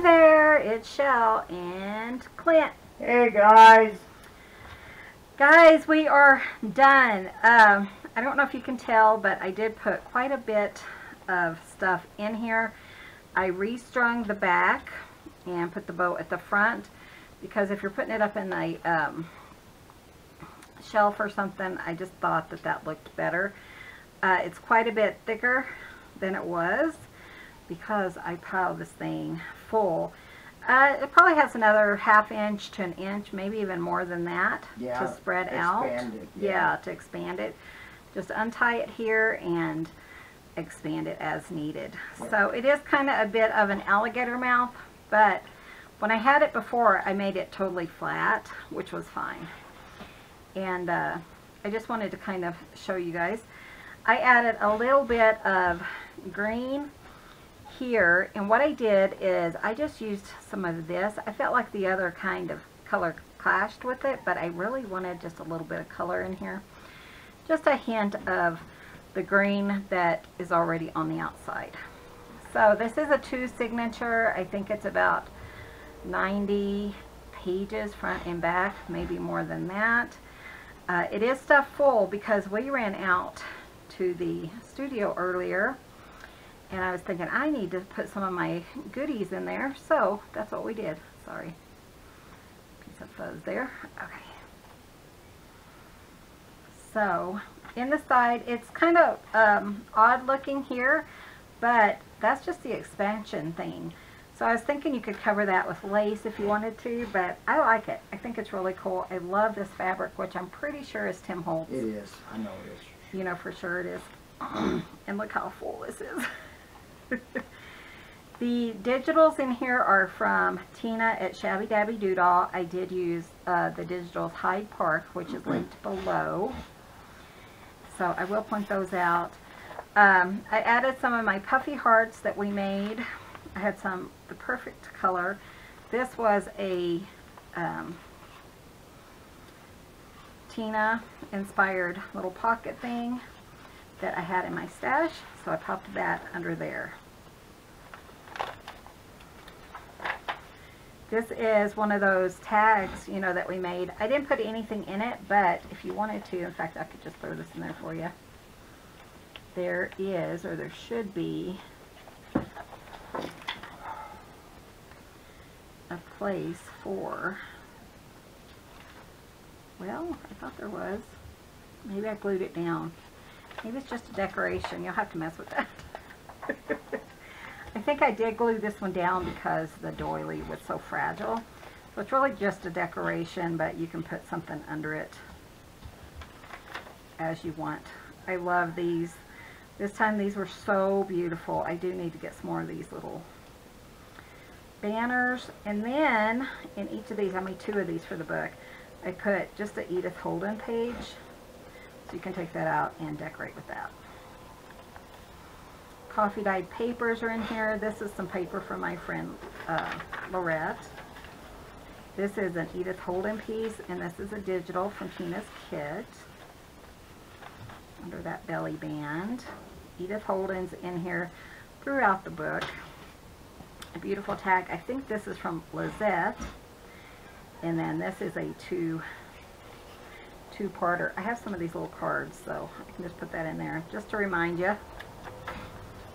There, it's Chelle and Clint. Hey guys. Guys, we are done. I don't know if you can tell, but I did put quite a bit of stuff in here. I restrung the back and put the bow at the front because if you're putting it up in a shelf or something, I just thought that that looked better. It's quite a bit thicker than it was because I piled this thing full. It probably has another ½ inch to an inch, maybe even more than that, to spread out. Yeah, to expand it. Just untie it here and expand it as needed. Yeah. So it is kind of a bit of an alligator mouth, but when I had it before, I made it totally flat, which was fine. And I just wanted to kind of show you guys. I added a little bit of green here, and what I did is I just used some of this. I felt like the other kind of color clashed with it, but I really wanted just a little bit of color in here. Just a hint of the green that is already on the outside. So this is a 2 signature. I think it's about 90 pages front and back, maybe more than that. It is stuffed full because we ran out to the studio earlier and I was thinking I need to put some of my goodies in there, so that's what we did. Sorry, piece of fuzz there. Okay, so in the side it's kind of odd looking here, but that's just the expansion thing. So I was thinking you could cover that with lace if you wanted to, but I like it. I think it's really cool. I love this fabric, which I'm pretty sure is Tim Holtz. It is. I know it is. You know for sure it is. And look how full this is. The digitals in here are from Tina at Shabby Dabby Doodah. I did use the digitals Hyde Park, which is linked below. So I will point those out. I added some of my puffy hearts that we made. I had some the perfect color. This was a Tina inspired little pocket thing that I had in my stash, so I popped that under there. This is one of those tags, you know, that we made. I didn't put anything in it, but if you wanted to, in fact, I could just throw this in there for you. There is, or there should be, a place for, well, I thought there was. Maybe I glued it down. Maybe it's just a decoration. You'll have to mess with that. I think I did glue this one down because the doily was so fragile. So it's really just a decoration, but you can put something under it as you want. I love these. This time these were so beautiful. I do need to get some more of these little banners. And then in each of these, I made 2 of these for the book, I put just the Edith Holden page. So you can take that out and decorate with that. Coffee dyed papers are in here. This is some paper from my friend Lorette. This is an Edith Holden piece, and this is a digital from Tina's kit. Under that belly band. Edith Holden's in here throughout the book. A beautiful tag. I think this is from Lizette. And then this is a two-parter. I have some of these little cards, so I can just put that in there just to remind you.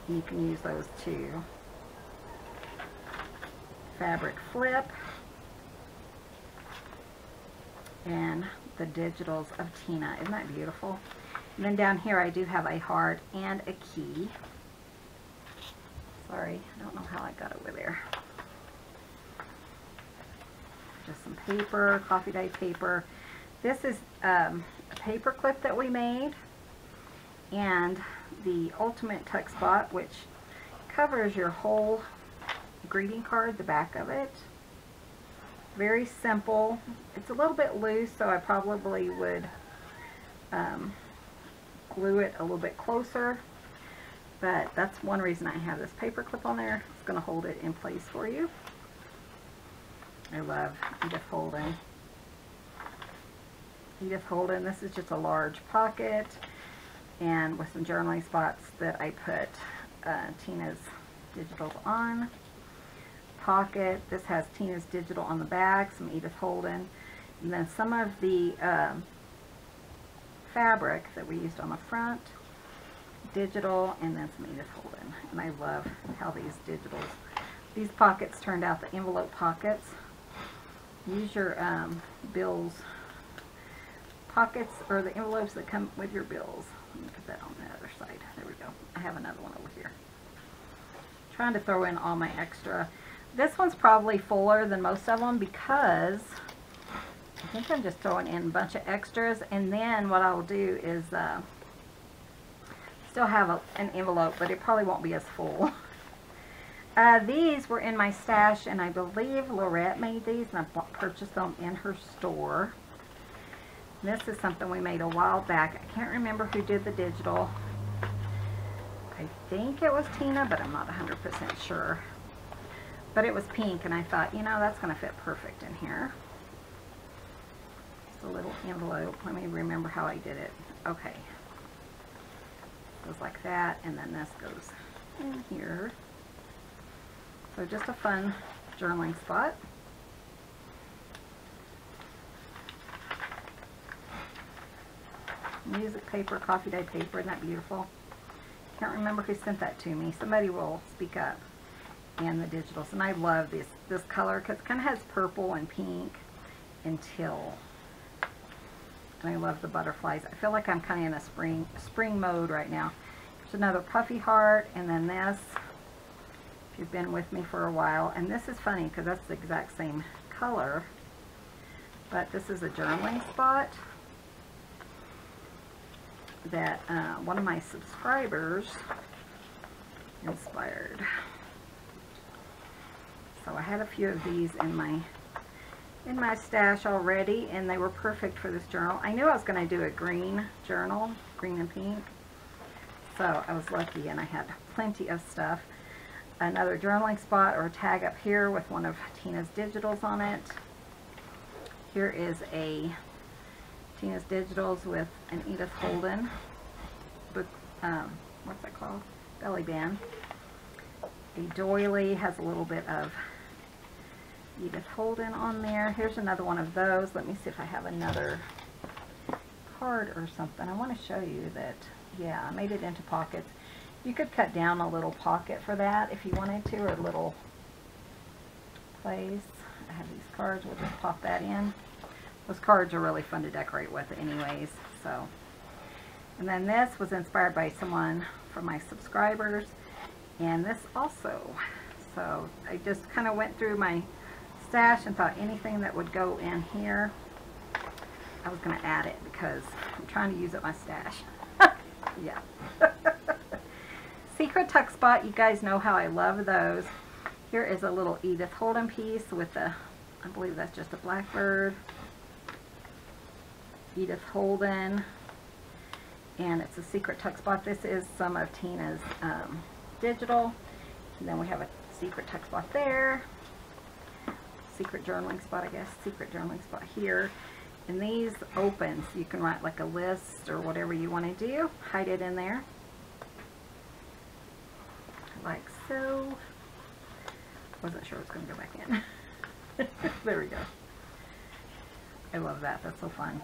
And you can use those too. Fabric flip. And the digitals of Tina. Isn't that beautiful? And then down here I do have a heart and a key. Sorry, I don't know how I got over there. Just some paper, coffee dyed paper. This is a paper clip that we made, and the Ultimate Tuck Spot, which covers your whole greeting card, the back of it. Very simple. It's a little bit loose, so I probably would glue it a little bit closer, but that's one reason I have this paper clip on there. It's going to hold it in place for you. I love Edith Holden. Edith Holden, this is just a large pocket and with some journaling spots that I put Tina's digitals on. pocket. This has Tina's Digital on the back, some Edith Holden, and then some of the fabric that we used on the front, digital, and then some Edith Holden. And I love how these pockets turned out, the envelope pockets. Use your bills pockets, or the envelopes that come with your bills. Let me put that on the other side. There we go. I have another one over here. Trying to throw in all my extra. This one's probably fuller than most of them because I think I'm just throwing in a bunch of extras, and then what I'll do is still have an envelope, but it probably won't be as full. These were in my stash, and I believe Lorette made these, and I purchased them in her store. This is something we made a while back. I can't remember who did the digital. I think it was Tina, but I'm not 100% sure. But it was pink, and I thought, you know, that's going to fit perfect in here. Just a little envelope. Let me remember how I did it. Okay. Goes like that, and then this goes in here. So just a fun journaling spot. Music paper, coffee dye paper, isn't that beautiful? Can't remember who sent that to me. Somebody will speak up. And the digitals. And I love this color because it kind of has purple and pink and teal. And I love the butterflies. I feel like I'm kind of in a spring mode right now. There's another puffy heart, and then this, if you've been with me for a while. And this is funny because that's the exact same color, but this is a journaling spot that one of my subscribers inspired. So I had a few of these in my stash already, and they were perfect for this journal. I knew I was going to do a green journal, green and pink, so I was lucky, and I had plenty of stuff. Another journaling spot or a tag up here with one of Tina's digitals on it. Here is a Tina's digitals with an Edith Holden book, what's that called? Belly band. A doily has a little bit of Edith Holden on there. Here's another one of those. Let me see if I have another card or something. I want to show you that, yeah, I made it into pockets. You could cut down a little pocket for that if you wanted to, or a little place. I have these cards. We'll just pop that in. Those cards are really fun to decorate with anyways. So, and then this was inspired by someone from my subscribers, and this also. So I just kind of went through my stash and thought anything that would go in here, I was going to add it because I'm trying to use up my stash. Yeah. Secret tuck spot, you guys know how I love those. Here is a little Edith Holden piece with a, I believe that's just a blackbird. Edith Holden, and it's a secret tuck spot. This is some of Tina's digital, and then we have a secret tuck spot there, secret journaling spot, I guess, secret journaling spot here, and these open so you can write like a list or whatever you want to do, hide it in there like so. Wasn't sure it was going to go back in. There we go. I love that. That's so fun.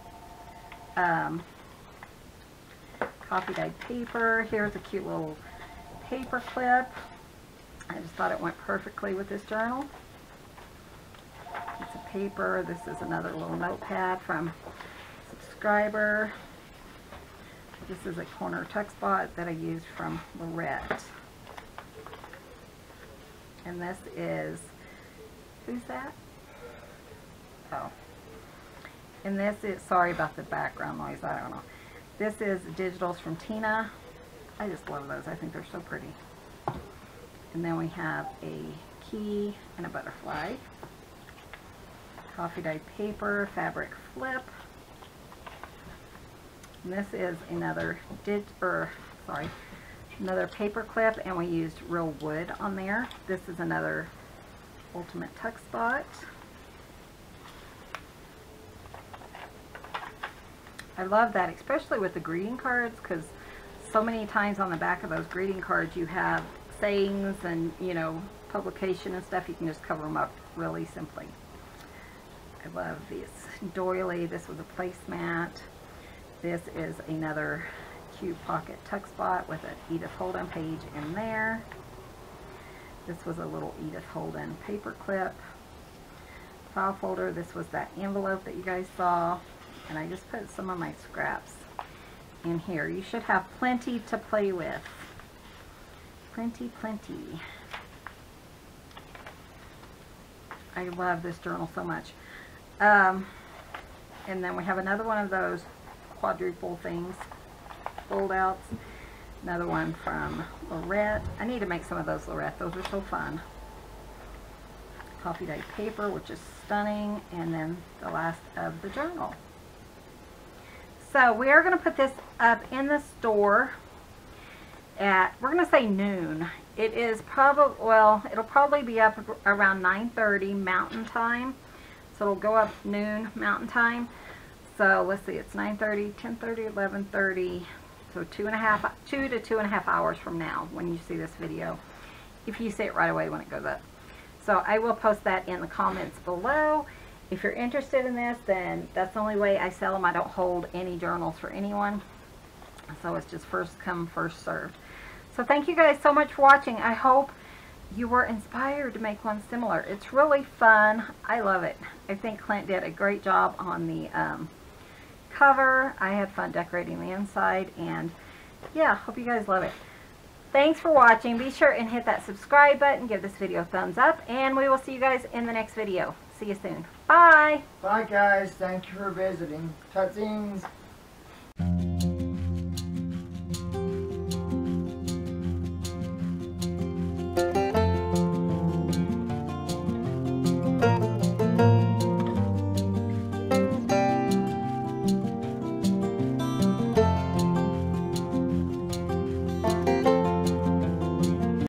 Coffee dyed paper. Here's a cute little paper clip. I just thought it went perfectly with this journal. It's a paper. This is another little notepad from a subscriber. This is a corner tuck spot that I used from Lorette. And this is, who's that? Oh. And this is, sorry about the background noise, I don't know. This is digitals from Tina. I just love those. I think they're so pretty. And then we have a key and a butterfly. Coffee dyed paper, fabric flip. And this is another another paper clip, and we used real wood on there. This is another ultimate tuck spot. I love that, especially with the greeting cards, because so many times on the back of those greeting cards you have sayings and, you know, publication and stuff, you can just cover them up really simply. I love this doily. This was a placemat. This is another cute pocket tuck spot with an Edith Holden page in there. This was a little Edith Holden paper clip. File folder. This was that envelope that you guys saw. And I just put some of my scraps in here. You should have plenty to play with. Plenty, plenty. I love this journal so much. And then we have another one of those quadruple things, fold outs. Another one from Lorette. I need to make some of those, Lorette. Those are so fun. Coffee dyed paper, which is stunning. And then the last of the journal. So we are going to put this up in the store at, we're going to say noon. It is probably, well, it'll probably be up around 9:30 Mountain Time. So it'll go up noon Mountain Time. So let's see, it's 9:30, 10:30, 11:30. So 2 to 2.5 hours from now when you see this video. If you see it right away when it goes up. So I will post that in the comments below. If you're interested in this, then that's the only way I sell them. I don't hold any journals for anyone. So it's just first come, first served. So thank you guys so much for watching. I hope you were inspired to make one similar. It's really fun. I love it. I think Clint did a great job on the cover. I had fun decorating the inside. And yeah, hope you guys love it. Thanks for watching. Be sure and hit that subscribe button. Give this video a thumbs up. And we will see you guys in the next video. See you soon. Bye. Bye, guys. Thank you for visiting. Tutsings.